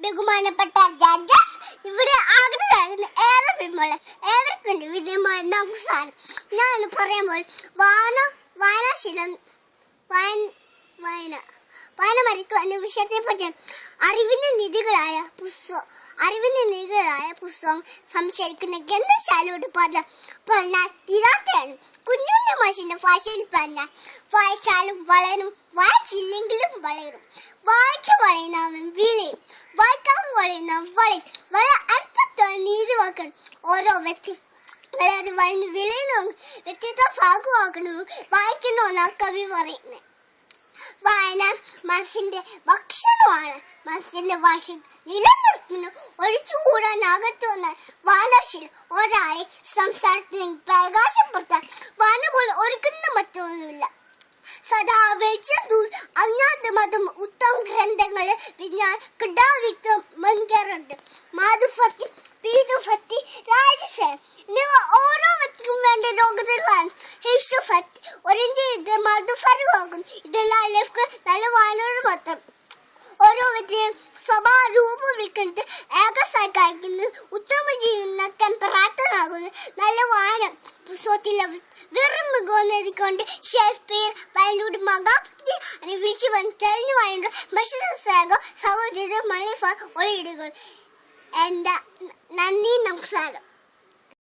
ബഹുമാനപ്പെട്ട ജഡ്ജസ്, ഇവിടെ ആഗ്രഹമായിരുന്നു ഏറെ വിമോളം ഏവർക്കും വിജയമായ നമസ്കാരം. ഞാൻ ഇന്ന് പറയുമ്പോൾ വായന മരിക്കുക എന്ന വിഷയത്തെ പറ്റി അറിവിന്റെ നിധികളായ പുസ്തകം സംശയിക്കുന്ന ഗ്രന്ഥശാലയോട് പറഞ്ഞാൽ തീരാത്തയാണ്. കുഞ്ഞുണ്ണി മാഷിന്റെ ഭാഷയിൽ പറഞ്ഞാൽ വായിച്ചാലും വളരും, വായിച്ചില്ലെങ്കിലും വളരും. വായിച്ചു വളയുന്നവൻ വിളയും, വായിക്കാതെ വളയുന്നവൻ വളയും. വളരെ അർത്ഥത്തോടെ നീതി വാക്കണം. ഓരോ വ്യക്തി വളരാതെ വളർന്ന് വിളയണം, വ്യക്തിത്വ ഭാഗമാക്കണമെന്ന് വായിക്കണമെന്നാണ് കവി പറയുന്നത്. വായന മനസ്സിന്റെ ഭക്ഷണമാണ്. മനസ്സിന്റെ ഭാഷ നിലനിർത്തുന്നു, ഒഴിച്ചുകൂടാനാകത്തുന്ന വായനാശീലം ഒരാളെ സംസാരത്തിലേക്ക് പ്രകാശപ്പെടുത്താൻ വായന പോലെ ഒരുക്കുന്ന മറ്റൊന്നുമില്ല. സദാ വെളിച്ചം അജ്ഞാത മതം ഉത്തമ ഗ്രന്ഥങ്ങള് വിജ്ഞാൻ കിടാവിക്രം മങ്കറുണ്ട്. മാധുഭക്തി, പീതുഭക്തി, രാജസേന എന്നിവ ഓരോ വ്യക്തിക്കും വേണ്ട ലോകത്തിലാണ്. ഹിഷ്ടഭക്തി ഒരിഞ്ച് മധുഫരമാകുന്നു. ഇതെല്ലാം ലഭിക്കുക നല്ല വായനയോട് മാത്രം. ഓരോ വ്യക്തിയും സ്വഭാവരൂപം വിൽക്കുന്നത് ഏകസായിക്കുന്നത് ഉത്തമ ജീവിതം നക്കാൻ പ്രാപ്തനാകുന്നു നല്ല വായന. പുസ്തകത്തിലെ വെറും മികവെന്നതുകൊണ്ട് ഷേക്സ്പിയർ വായനയുടെ മഹാഭക്തി വിളിച്ചു വന്ന് തെളിഞ്ഞു വായനയുടെ മത്സരം സഹോദര മലഫ ഒളിയിടുകൾ. എൻ്റെ നന്ദി, നമസ്കാരം.